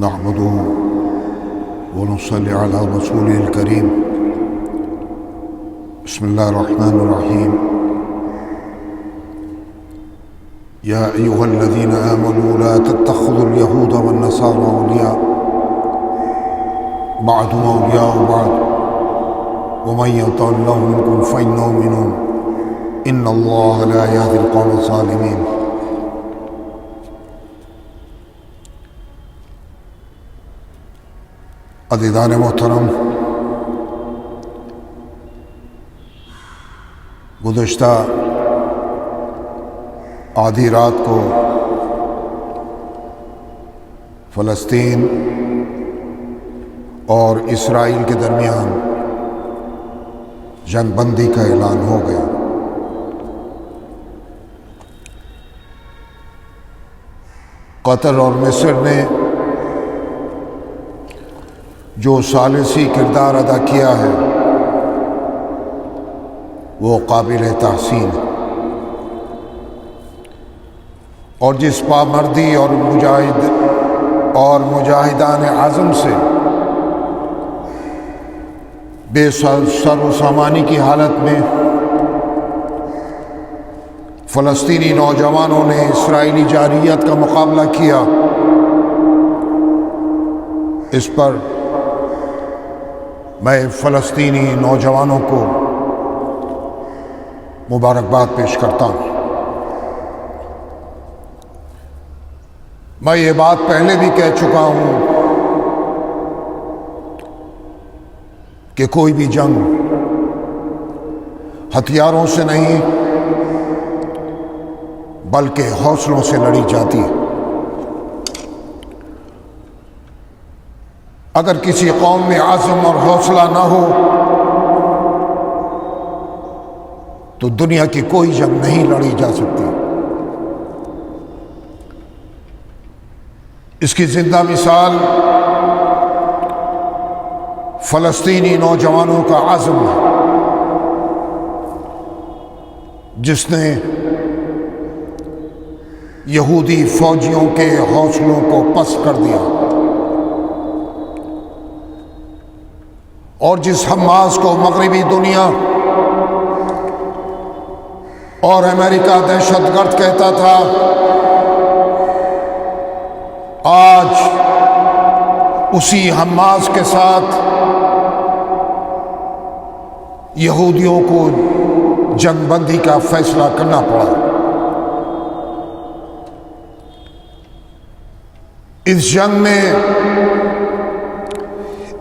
نحمده ونصلي على رسوله الكريم. بسم الله الرحمن الرحيم. يا أيها الذين آمنوا لا تتخذوا اليهود والنصارى أولياء بعضهم أولياء بعض ومن يتولهم منكم فإنه منهم إن الله لا يهدي القوم الظالمين. عزیزان محترم، گزشتہ آدھی رات کو فلسطین اور اسرائیل کے درمیان جنگ بندی کا اعلان ہو گیا. قطر اور مصر نے جو ثالثی کردار ادا کیا ہے وہ قابل تحسین ہے، اور جس پامردی اور مجاہدان عزم سے بے سر و سامانی کی حالت میں فلسطینی نوجوانوں نے اسرائیلی جارحیت کا مقابلہ کیا، اس پر میں فلسطینی نوجوانوں کو مبارکباد پیش کرتا ہوں. میں یہ بات پہلے بھی کہہ چکا ہوں کہ کوئی بھی جنگ ہتھیاروں سے نہیں بلکہ حوصلوں سے لڑی جاتی ہے. اگر کسی قوم میں عزم اور حوصلہ نہ ہو تو دنیا کی کوئی جنگ نہیں لڑی جا سکتی. اس کی زندہ مثال فلسطینی نوجوانوں کا عزم ہے، جس نے یہودی فوجیوں کے حوصلوں کو پس کر دیا، اور جس حماس کو مغربی دنیا اور امریکہ دہشت گرد کہتا تھا، آج اسی حماس کے ساتھ یہودیوں کو جنگ بندی کا فیصلہ کرنا پڑا. اس جنگ میں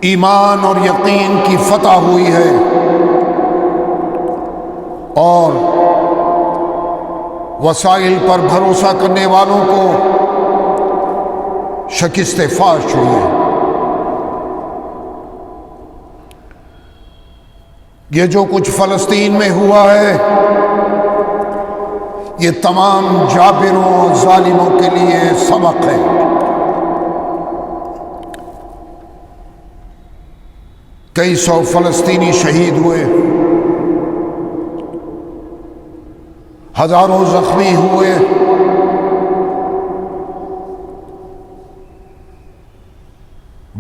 ایمان اور یقین کی فتح ہوئی ہے اور وسائل پر بھروسہ کرنے والوں کو شکست فاش ہوئی ہے. یہ جو کچھ فلسطین میں ہوا ہے یہ تمام جابروں ظالموں کے لیے سبق ہے. کئی سو فلسطینی شہید ہوئے، ہزاروں زخمی ہوئے،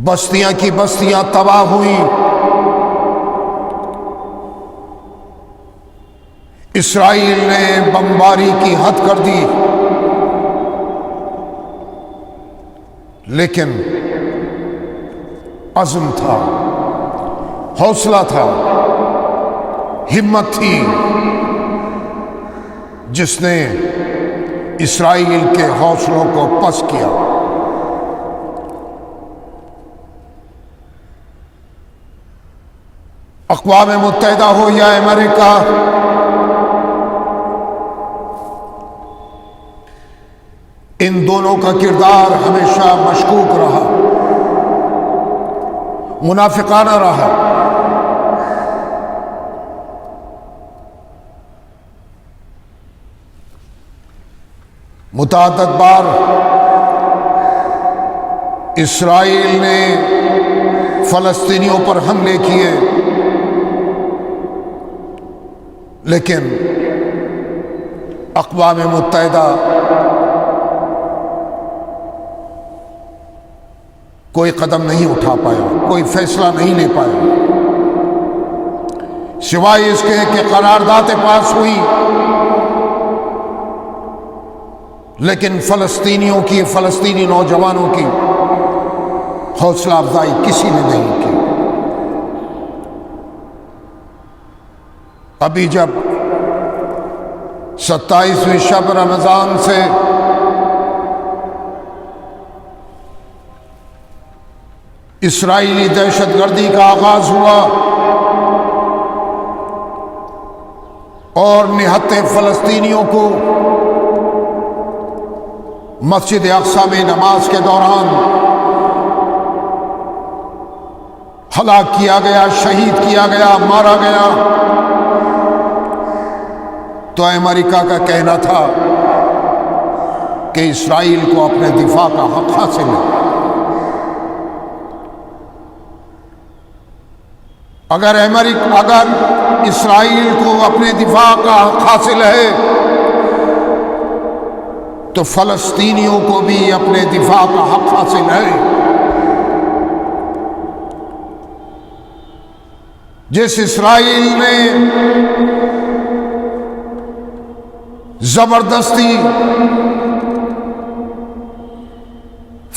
بستیاں کی بستیاں تباہ ہوئیں. اسرائیل نے بمباری کی حد کر دی، لیکن عزم تھا، حوصلہ تھا، ہمت تھی، جس نے اسرائیل کے حوصلوں کو پس کیا. اقوام متحدہ ہو یا امریکہ، ان دونوں کا کردار ہمیشہ مشکوک رہا، منافقانہ رہا. متعدد بار اسرائیل نے فلسطینیوں پر حملے کیے، لیکن اقوام متحدہ کوئی قدم نہیں اٹھا پایا، کوئی فیصلہ نہیں لے پایا، سوائے اس کے کہ قرارداد پاس ہوئی، لیکن فلسطینیوں کی، فلسطینی نوجوانوں کی حوصلہ افزائی کسی نے نہیں کی۔ ابھی جب 27ویں شب رمضان سے اسرائیلی دہشت گردی کا آغاز ہوا اور نہتے فلسطینیوں کو مسجد اقصی میں نماز کے دوران ہلاک کیا گیا، شہید کیا گیا، مارا گیا، تو امریکہ کا کہنا تھا کہ اسرائیل کو اپنے دفاع کا حق حاصل ہے۔ اگر اسرائیل کو اپنے دفاع کا حق حاصل ہے تو فلسطینیوں کو بھی اپنے دفاع کا حق حاصل ہے۔ جس اسرائیل نے زبردستی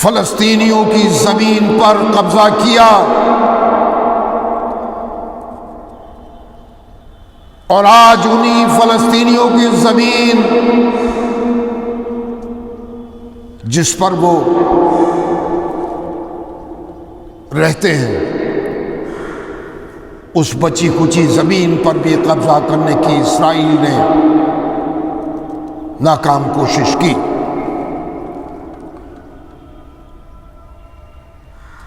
فلسطینیوں کی زمین پر قبضہ کیا اور آج انہی فلسطینیوں کی زمین جس پر وہ رہتے ہیں، اس بچی کچی زمین پر بھی قبضہ کرنے کی اسرائیل نے ناکام کوشش کی،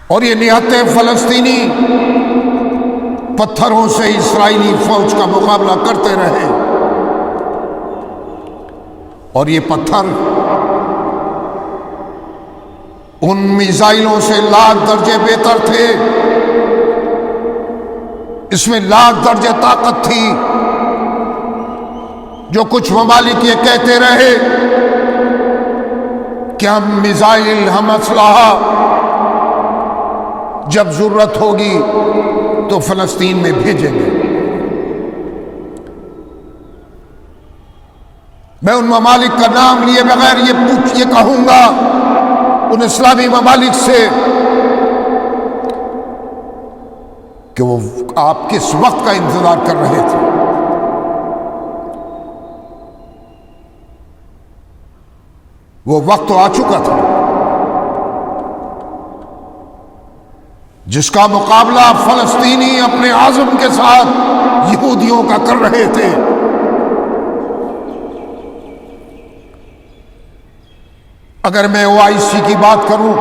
اور یہ نہتے فلسطینی پتھروں سے اسرائیلی فوج کا مقابلہ کرتے رہے، اور یہ پتھر ان میزائلوں سے لاکھ درجے بہتر تھے، اس میں لاکھ درجے طاقت تھی۔ جو کچھ ممالک یہ کہتے رہے کہ ہم میزائل، ہم اسلحہ جب ضرورت ہوگی تو فلسطین میں بھیجیں گے، میں ان ممالک کا نام لیے بغیر یہ کہوں گا ان اسلامی ممالک سے کہ وہ آپ کس وقت کا انتظار کر رہے تھے۔ وہ وقت تو آ چکا تھا جس کا مقابلہ فلسطینی اپنے عزم کے ساتھ یہودیوں کا کر رہے تھے۔ اگر میں OIC کی بات کروں،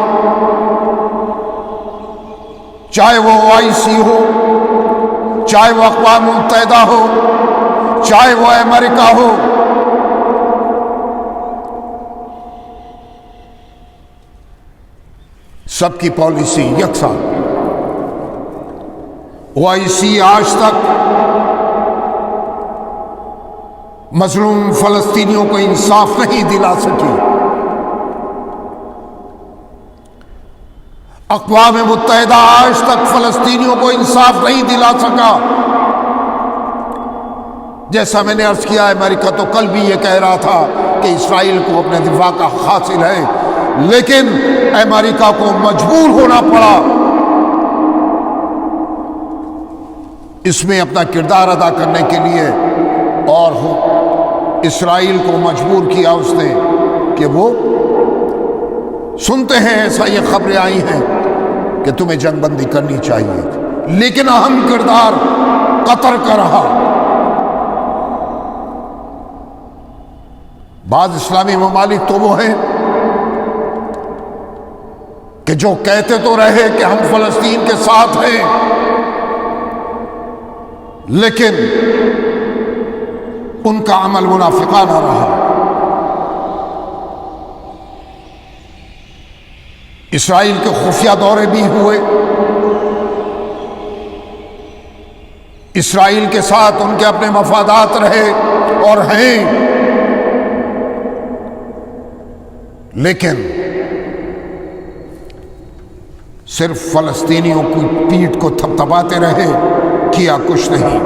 چاہے وہ OIC ہو، چاہے وہ اقوام متحدہ ہو، چاہے وہ امریکہ ہو، سب کی پالیسی یکساں۔ OIC آج تک مظلوم فلسطینیوں کو انصاف نہیں دلا سکی، اقوام متحدہ آج تک فلسطینیوں کو انصاف نہیں دلا سکا۔ جیسا میں نے عرض کیا، امریکہ تو کل بھی یہ کہہ رہا تھا کہ اسرائیل کو اپنے دفاع کا حق حاصل ہے، لیکن امریکہ کو مجبور ہونا پڑا اس میں اپنا کردار ادا کرنے کے لیے، اور اسرائیل کو مجبور کیا اس نے کہ وہ سنتے ہیں ایسا یہ خبریں آئی ہیں کہ تمہیں جنگ بندی کرنی چاہیے، لیکن اہم کردار قطر کا رہا۔ بعض اسلامی ممالک تو وہ ہیں کہ جو کہتے تو رہے کہ ہم فلسطین کے ساتھ ہیں، لیکن ان کا عمل منافقانہ رہا۔ اسرائیل کے خفیہ دورے بھی ہوئے، اسرائیل کے ساتھ ان کے اپنے مفادات رہے اور ہیں، لیکن صرف فلسطینیوں کی پیٹھ کو تھپتھپاتے رہے، کیا کچھ نہیں۔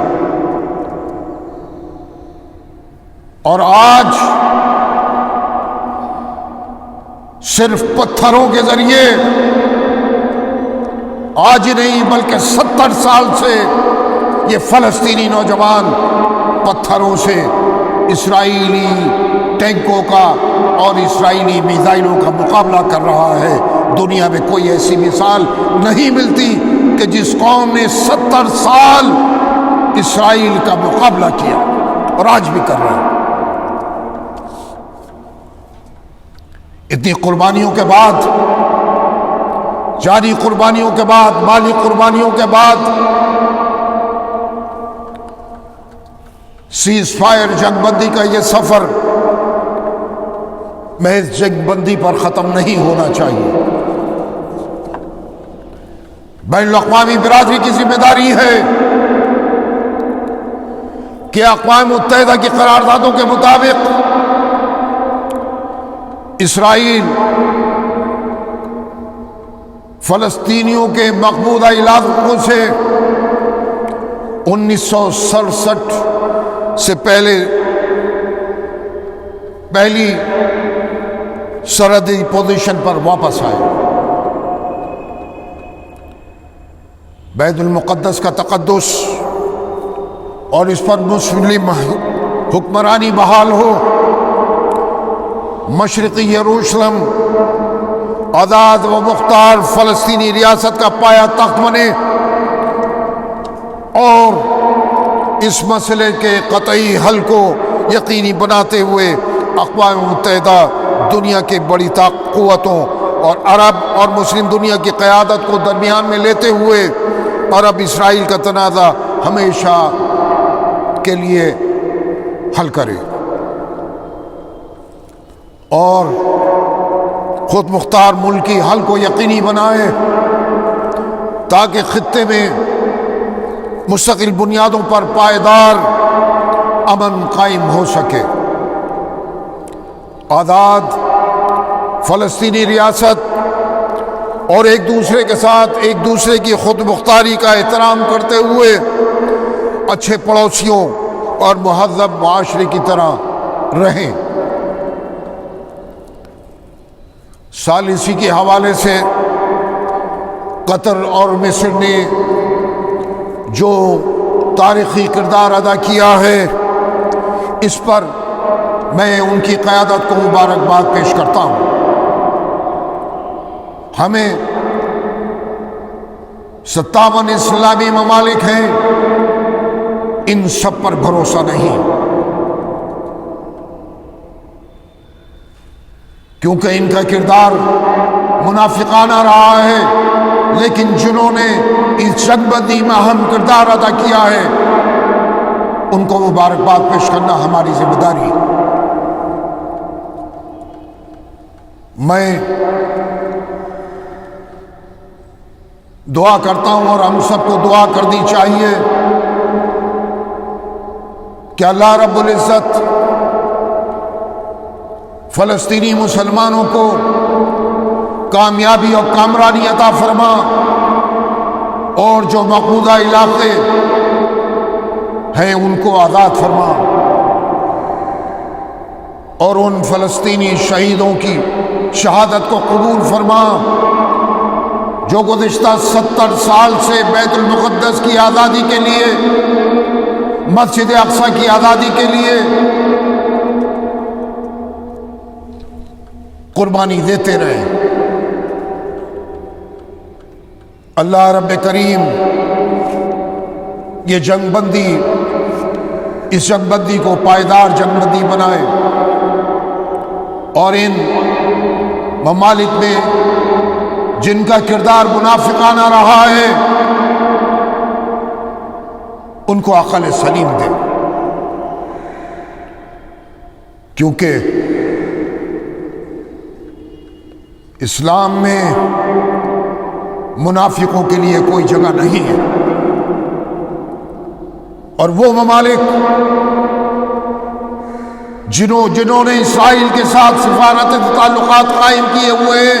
اور آج صرف پتھروں کے ذریعے، آج ہی نہیں بلکہ 70 سال سے یہ فلسطینی نوجوان پتھروں سے اسرائیلی ٹینکوں کا اور اسرائیلی میزائلوں کا مقابلہ کر رہا ہے۔ دنیا میں کوئی ایسی مثال نہیں ملتی کہ جس قوم نے 70 سال اسرائیل کا مقابلہ کیا، اور آج بھی کر رہا ہے۔ اتنی قربانیوں کے بعد، جانی قربانیوں کے بعد، مالی قربانیوں کے بعد، سیز فائر، جنگ بندی کا یہ سفر محض جنگ بندی پر ختم نہیں ہونا چاہیے۔ بین الاقوامی برادری کی ذمہ داری ہے کہ اقوام متحدہ کی قراردادوں کے مطابق اسرائیل فلسطینیوں کے مقبوضہ علاقوں سے 1967 سے پہلی سرحدی پوزیشن پر واپس آئے۔ بیت المقدس کا تقدس اور اس پر مسلم حکمرانی بحال ہو، مشرقی یروشلم آزاد و مختار فلسطینی ریاست کا پایہ تخت بنے، اور اس مسئلے کے قطعی حل کو یقینی بناتے ہوئے اقوام متحدہ دنیا کے بڑی قوتوں اور عرب اور مسلم دنیا کی قیادت کو درمیان میں لیتے ہوئے عرب اسرائیل کا تنازع ہمیشہ کے لیے حل کرے، اور خود مختار ملکی حل کو یقینی بنائے، تاکہ خطے میں مستقل بنیادوں پر پائیدار امن قائم ہو سکے۔ آزاد فلسطینی ریاست اور ایک دوسرے کے ساتھ ایک دوسرے کی خود مختاری کا احترام کرتے ہوئے اچھے پڑوسیوں اور مہذب معاشرے کی طرح رہیں۔ ثالثی کے حوالے سے قطر اور مصر نے جو تاریخی کردار ادا کیا ہے، اس پر میں ان کی قیادت کو مبارکباد پیش کرتا ہوں۔ ہمیں 57 اسلامی ممالک ہیں، ان سب پر بھروسہ نہیں، کیونکہ ان کا کردار منافقانہ رہا ہے، لیکن جنہوں نے اس جنگ بندی میں اہم کردار ادا کیا ہے، ان کو مبارکباد پیش کرنا ہماری ذمہ داری ہے۔ میں دعا کرتا ہوں، اور ہم سب کو دعا کرنی چاہیے کہ اللہ رب العزت فلسطینی مسلمانوں کو کامیابی اور کامرانی عطا فرما، اور جو مقبوضہ علاقے ہیں ان کو آزاد فرما، اور ان فلسطینی شہیدوں کی شہادت کو قبول فرما جو گزشتہ 70 سال سے بیت المقدس کی آزادی کے لیے، مسجد اقصی کی آزادی کے لیے قربانی دیتے رہے۔ اللہ رب کریم یہ جنگ بندی، اس جنگ بندی کو پائیدار جنگ بندی بنائے، اور ان ممالک میں جن کا کردار منافقانہ رہا ہے ان کو عقل سلیم دے، کیونکہ اسلام میں منافقوں کے لیے کوئی جگہ نہیں ہے، اور وہ ممالک جنہوں نے اسرائیل کے ساتھ سفارتی تعلقات قائم کیے ہوئے ہیں،